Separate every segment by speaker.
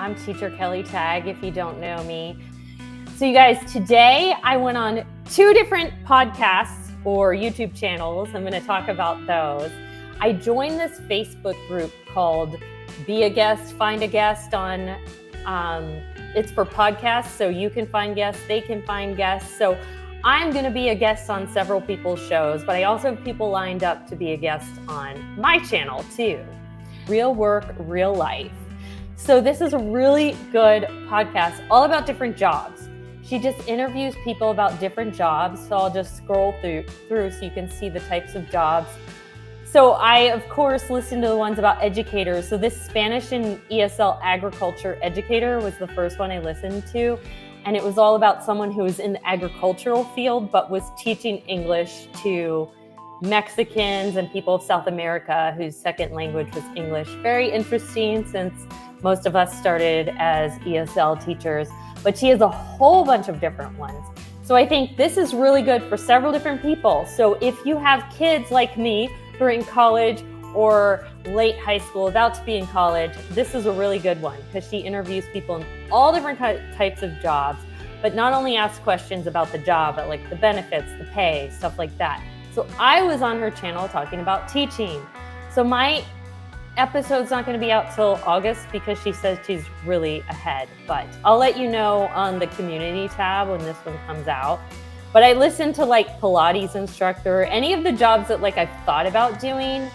Speaker 1: I'm Teacher Kelly Tag, if you don't know me. So you guys, today I went on 2 different podcasts or YouTube channels. I'm going to talk about those. I joined this Facebook group called Be a Guest, Find a Guest on, it's for podcasts, so you can find guests, they can find guests. So I'm going to be a guest on several people's shows, but I also have people lined up to be a guest on my channel too. Real work, real life. So this is a really good podcast all about different jobs. She just interviews people about different jobs. So I'll just scroll through so you can see the types of jobs. So I, of course, listened to the ones about educators. So this Spanish and ESL agriculture educator was the first one I listened to. And it was all about someone who was in the agricultural field, but was teaching English to Mexicans and people of South America whose second language was English. Very interesting since most of us started as ESL teachers, but she has a whole bunch of different ones. So I think this is really good for several different people. So if you have kids like me who are in college or late high school, about to be in college, this is a really good one because she interviews people in all different types of jobs, but not only asks questions about the job, but like the benefits, the pay, stuff like that. So I was on her channel talking about teaching. So my episode's not going to be out till August because she says she's really ahead, but I'll let you know on the community tab when this one comes out. But I listened to like Pilates instructor, any of the jobs that like I've thought about doing,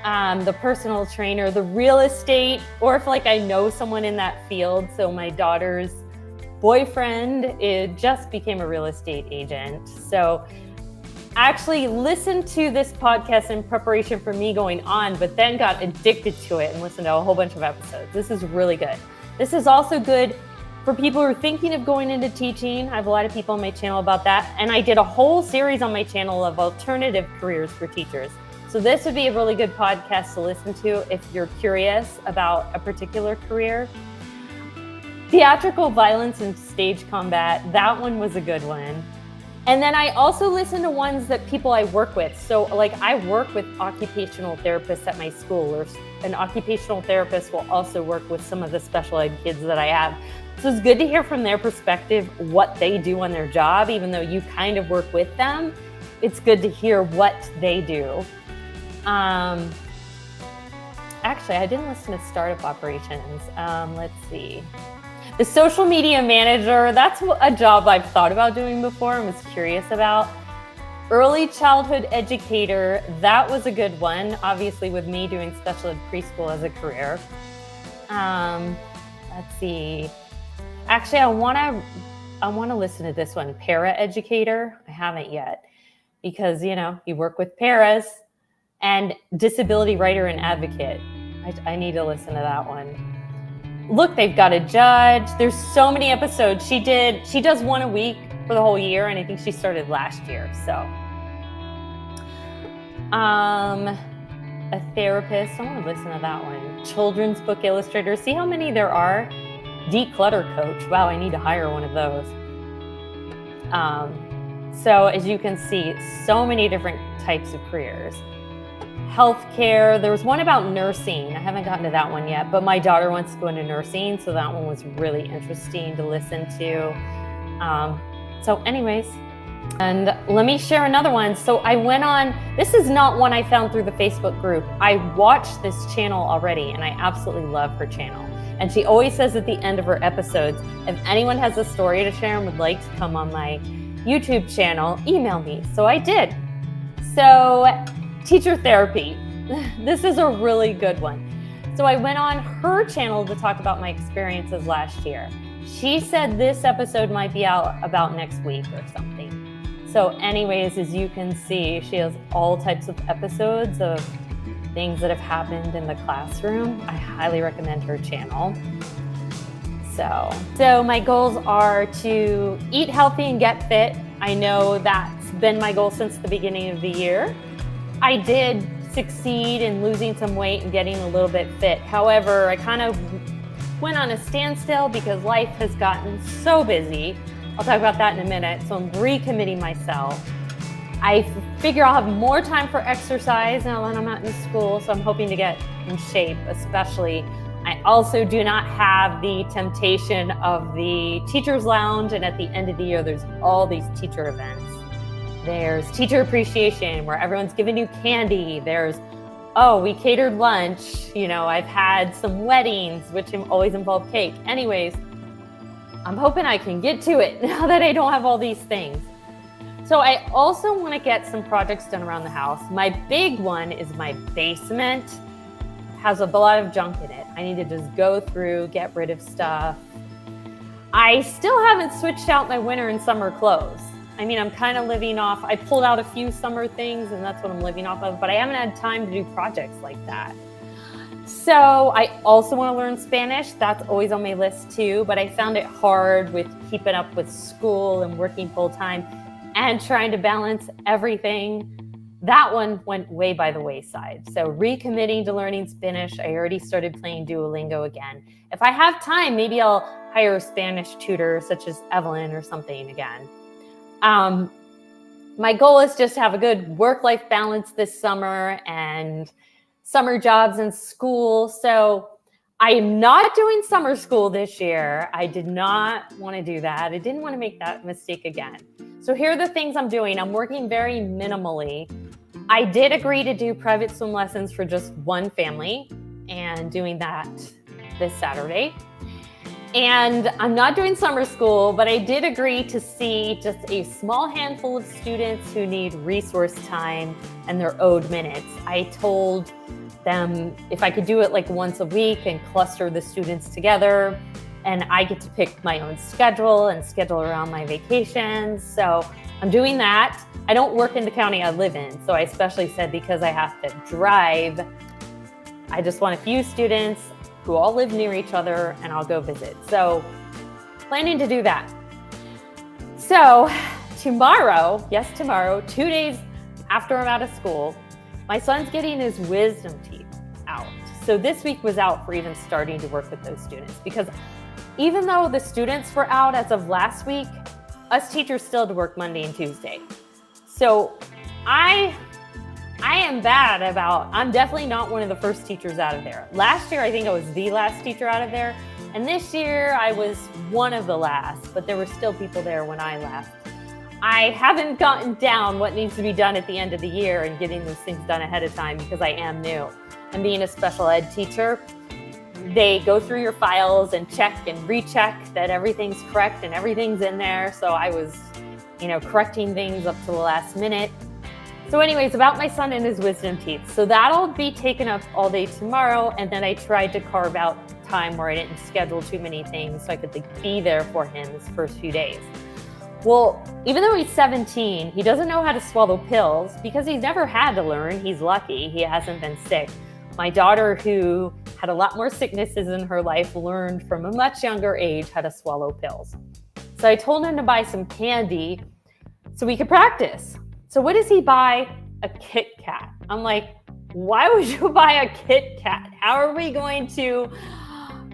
Speaker 1: the personal trainer, the real estate, or if like I know someone in that field. So my daughter's boyfriend just became a real estate agent. So actually listened to this podcast in preparation for me going on, but then got addicted to it and listened to a whole bunch of episodes. This is really good. This is also good for people who are thinking of going into teaching. I have a lot of people on my channel about that. And I did a whole series on my channel of alternative careers for teachers. So this would be a really good podcast to listen to if you're curious about a particular career. Theatrical violence and stage combat, that one was a good one. And then I also listen to ones that people I work with. So like I work with occupational therapists at my school, or an occupational therapist will also work with some of the special ed kids that I have. So it's good to hear from their perspective what they do on their job, even though you kind of work with them. It's good to hear what they do. Actually, I didn't listen to startup operations. Let's see. The social media manager, that's a job I've thought about doing before and was curious about. Early childhood educator, that was a good one, obviously with me doing special ed preschool as a career. Let's see. Actually, I want to listen to this one, para educator. I haven't yet because, you know, you work with paras, and disability writer and advocate. I need to listen to that one. Look, they've got a judge. There's so many episodes. She does one a week for the whole year, and I think she started last year. So, a therapist. I want to listen to that one. Children's book illustrator. See how many there are. Declutter coach. Wow, I need to hire one of those. So as you can see, so many different types of careers. Healthcare. There was one about nursing. I haven't gotten to that one yet, but my daughter wants to go into nursing, so that one was really interesting to listen to. So anyways, and let me share another one. So I went on, this is not one I found through the Facebook group. I watched this channel already, and I absolutely love her channel. And she always says at the end of her episodes, if anyone has a story to share and would like to come on my YouTube channel, email me. So I did. So teacher therapy. This is a really good one. So I went on her channel to talk about my experiences last year. She said this episode might be out about next week or something. So anyways, as you can see, she has all types of episodes of things that have happened in the classroom. I highly recommend her channel. So my goals are to eat healthy and get fit. I know that's been my goal since the beginning of the year. I did succeed in losing some weight and getting a little bit fit. However, I kind of went on a standstill because life has gotten so busy. I'll talk about that in a minute. So I'm recommitting myself. I figure I'll have more time for exercise now that I'm out in school. So I'm hoping to get in shape, especially I also do not have the temptation of the teacher's lounge, and at the end of the year, there's all these teacher events. There's teacher appreciation where everyone's giving you candy. There's, we catered lunch. I've had some weddings, which always involve cake. Anyways, I'm hoping I can get to it now that I don't have all these things. So I also want to get some projects done around the house. My big one is my basement. It has a lot of junk in it. I need to just go through, get rid of stuff. I still haven't switched out my winter and summer clothes. I'm kind of living off, I pulled out a few summer things and that's what I'm living off of, but I haven't had time to do projects like that. So I also want to learn Spanish. That's always on my list too, but I found it hard with keeping up with school and working full time and trying to balance everything. That one went way by the wayside. So recommitting to learning Spanish. I already started playing Duolingo again. If I have time, maybe I'll hire a Spanish tutor such as Evelyn or something again. My goal is just to have a good work-life balance this summer and summer jobs and school. So I am not doing summer school this year. I did not want to do that. I didn't want to make that mistake again. So here are the things I'm doing. I'm working very minimally. I did agree to do private swim lessons for just one family and doing that this Saturday. And I'm not doing summer school, but I did agree to see just a small handful of students who need resource time and they're owed minutes. I told them if I could do it like once a week and cluster the students together, and I get to pick my own schedule and schedule around my vacations. So I'm doing that. I don't work in the county I live in. So I especially said because I have to drive, I just want a few students who all live near each other and I'll go visit. So planning to do that. So tomorrow, 2 days after I'm out of school, my son's getting his wisdom teeth out. So this week was out for even starting to work with those students, because even though the students were out as of last week, us teachers still had to work Monday and Tuesday. So I am bad about, I'm definitely not one of the first teachers out of there. Last year, I think I was the last teacher out of there. And this year I was one of the last, but there were still people there when I left. I haven't gotten down what needs to be done at the end of the year and getting those things done ahead of time because I am new. And being a special ed teacher, they go through your files and check and recheck that everything's correct and everything's in there. So I was, correcting things up to the last minute. So anyways, about my son and his wisdom teeth. So that'll be taken up all day tomorrow. And then I tried to carve out time where I didn't schedule too many things so I could be there for him his first few days. Well, even though he's 17, he doesn't know how to swallow pills because he's never had to learn. He's lucky. He hasn't been sick. My daughter, who had a lot more sicknesses in her life, learned from a much younger age how to swallow pills. So I told him to buy some candy so we could practice. So what does he buy? A Kit Kat. I'm like, why would you buy a Kit Kat? How are we going to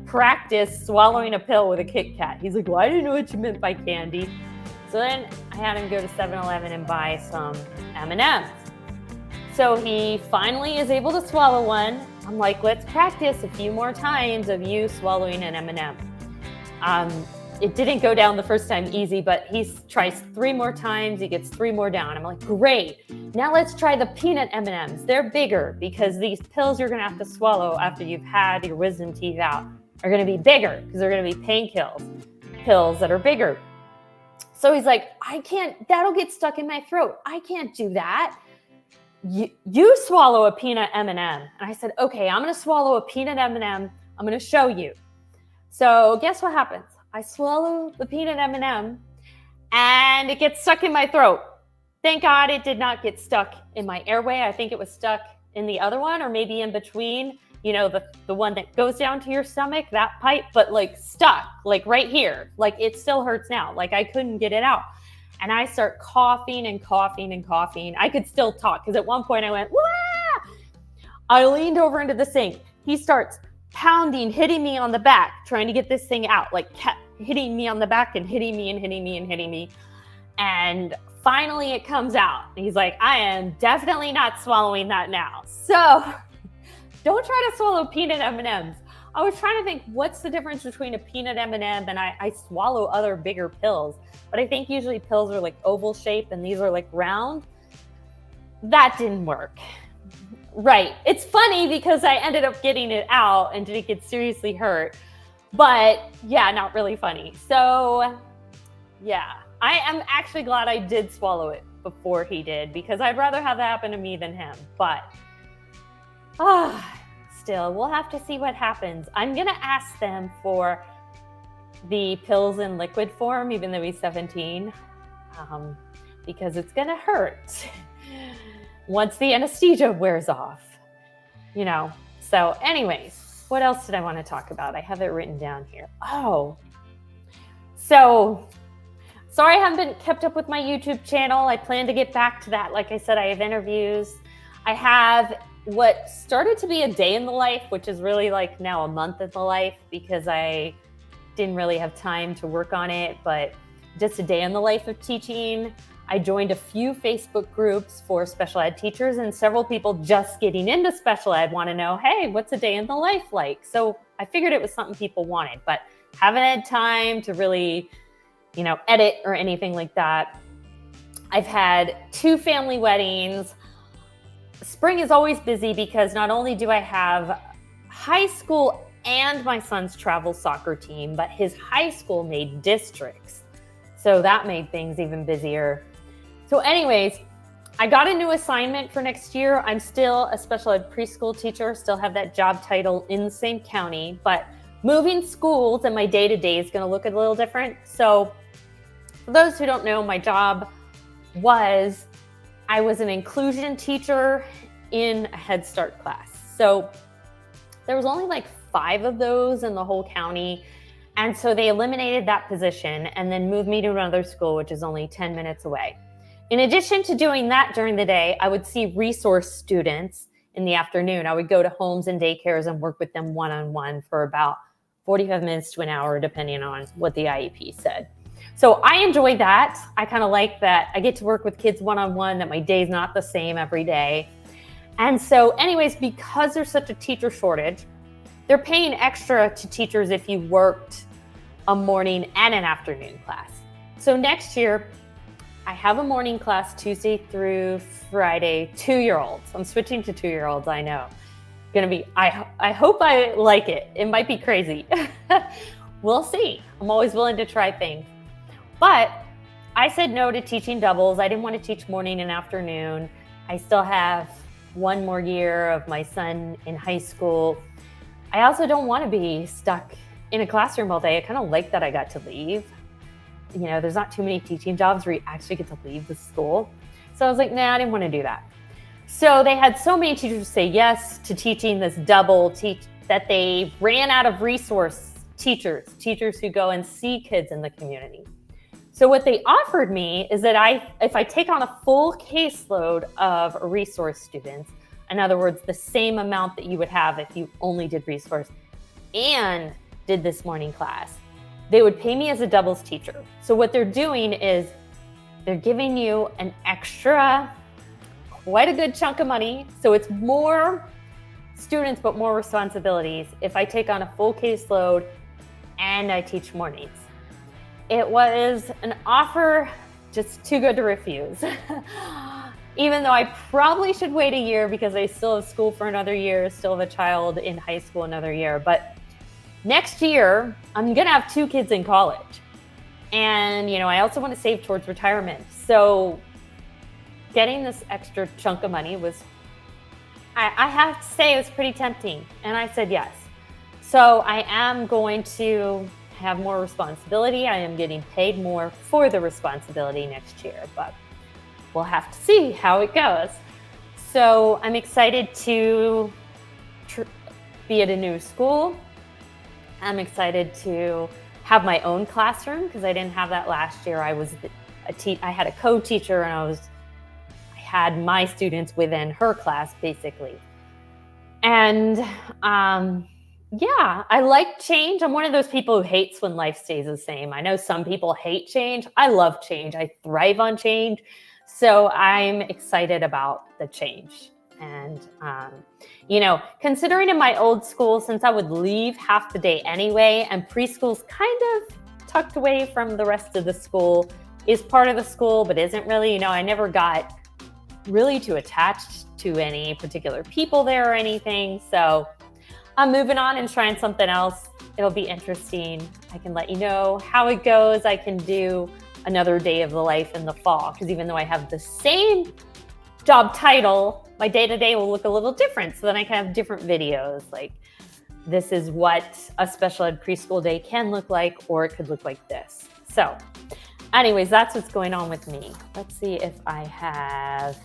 Speaker 1: practice swallowing a pill with a Kit Kat? He's like, well, I didn't know what you meant by candy. So then I had him go to 7-Eleven and buy some M&Ms. So he finally is able to swallow one. I'm like, let's practice a few more times of you swallowing an M&M. It didn't go down the first time easy, but he tries 3 more times. He gets 3 more down. I'm like, great. Now let's try the peanut M&Ms. They're bigger because these pills you're going to have to swallow after you've had your wisdom teeth out are going to be bigger because they're going to be pills that are bigger. So he's like, I can't, that'll get stuck in my throat. I can't do that. You swallow a peanut M&M. And I said, okay, I'm going to swallow a peanut M&M. I'm going to show you. So guess what happens? I swallow the peanut M&M and it gets stuck in my throat. Thank God it did not get stuck in my airway. I think it was stuck in the other one or maybe in between, the one that goes down to your stomach, that pipe, but stuck, right here. It still hurts now. I couldn't get it out. And I start coughing and coughing and coughing. I could still talk because at one point I went, wah! I leaned over into the sink. He starts pounding, hitting me on the back, trying to get this thing out, kept hitting me on the back and hitting me and hitting me and hitting me. And finally it comes out. He's like, I am definitely not swallowing that now. So don't try to swallow peanut M&Ms. I was trying to think, what's the difference between a peanut M&M and I swallow other bigger pills, but I think usually pills are like oval shape and these are like round. That didn't work. Right. It's funny because I ended up getting it out and didn't get seriously hurt, but yeah, not really funny. So yeah, I am actually glad I did swallow it before he did, because I'd rather have that happen to me than him. But still, we'll have to see what happens. I'm going to ask them for the pills in liquid form, even though he's 17, because it's going to hurt once the anesthesia wears off, you know. So anyways, what else did I want to talk about? I have it written down here. So sorry I haven't been kept up with my YouTube channel. I plan to get back to that. Like I said, I have interviews. I have what started to be a day in the life, which is really like now a month in the life, because I didn't really have time to work on it, but just a day in the life of teaching. I joined a few Facebook groups for special ed teachers, and several people just getting into special ed want to know, hey, what's a day in the life like? So I figured it was something people wanted, but haven't had time to really, edit or anything like that. I've had 2 family weddings. Spring is always busy because not only do I have high school and my son's travel soccer team, but his high school made districts. So that made things even busier. So anyways, I got a new assignment for next year. I'm still a special ed preschool teacher, still have that job title in the same county, but moving schools and my day-to-day is going to look a little different. So for those who don't know, my job I was an inclusion teacher in a Head Start class. So there was only like 5 of those in the whole county. And so they eliminated that position and then moved me to another school, which is only 10 minutes away. In addition to doing that during the day, I would see resource students in the afternoon. I would go to homes and daycares and work with them one-on-one for about 45 minutes to an hour, depending on what the IEP said. So I enjoy that. I kind of like that I get to work with kids one-on-one, that my day's not the same every day. And so anyways, because there's such a teacher shortage, they're paying extra to teachers if you worked a morning and an afternoon class. So next year, I have a morning class Tuesday through Friday, 2-year-olds. I'm switching to 2-year-olds, I know. I hope I like it. It might be crazy. We'll see. I'm always willing to try things. But I said no to teaching doubles. I didn't want to teach morning and afternoon. I still have 1 more year of my son in high school. I also don't want to be stuck in a classroom all day. I kind of like that I got to leave. There's not too many teaching jobs where you actually get to leave the school. So I was like, nah, I didn't want to do that. So they had so many teachers say yes to teaching this double that they ran out of resource teachers who go and see kids in the community. So what they offered me is that if I take on a full caseload of resource students, in other words, the same amount that you would have if you only did resource and did this morning class, they would pay me as a doubles teacher. So what they're doing is they're giving you an extra, quite a good chunk of money. So it's more students, but more responsibilities if I take on a full caseload and I teach mornings. It was an offer just too good to refuse. Even though I probably should wait a year because I still have school for another year, still have a child in high school another year. But next year, I'm gonna have 2 kids in college. And I also want to save towards retirement. So getting this extra chunk of money was, I have to say, it was pretty tempting. And I said yes. So I am going to have more responsibility. I am getting paid more for the responsibility next year, but we'll have to see how it goes. So I'm excited to be at a new school. I'm excited to have my own classroom because I didn't have that last year. I had a co-teacher and I had my students within her class basically. And yeah, I like change. I'm one of those people who hates when life stays the same. I know some people hate change. I love change. I thrive on change. So I'm excited about the change. And, considering in my old school, since I would leave half the day anyway, and preschool's kind of tucked away from the rest of the school, is part of the school, but isn't really, I never got really too attached to any particular people there or anything. So I'm moving on and trying something else. It'll be interesting. I can let you know how it goes. I can do another day of the life in the fall, because even though I have the same job title, my day-to-day will look a little different. So then I can have different videos, like this is what a special ed preschool day can look like, or it could look like this. So anyways, that's what's going on with me. Let's see if I have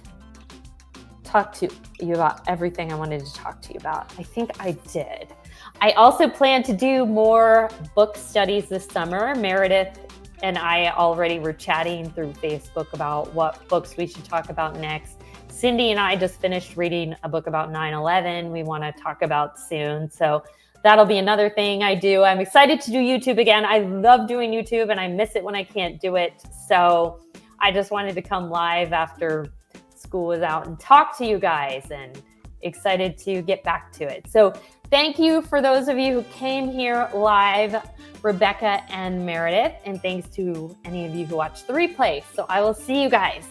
Speaker 1: talked to you about everything I wanted to talk to you about. I think I did. I also plan to do more book studies this summer. Meredith and I already were chatting through Facebook about what books we should talk about next. Cindy and I just finished reading a book about 9/11 we want to talk about soon. So that'll be another thing I do. I'm excited to do YouTube again. I love doing YouTube and I miss it when I can't do it. So I just wanted to come live after school was out and talk to you guys, and excited to get back to it. So thank you for those of you who came here live, Rebecca and Meredith, and thanks to any of you who watched the replay. So I will see you guys.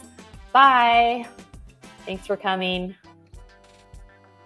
Speaker 1: Bye. Thanks for coming.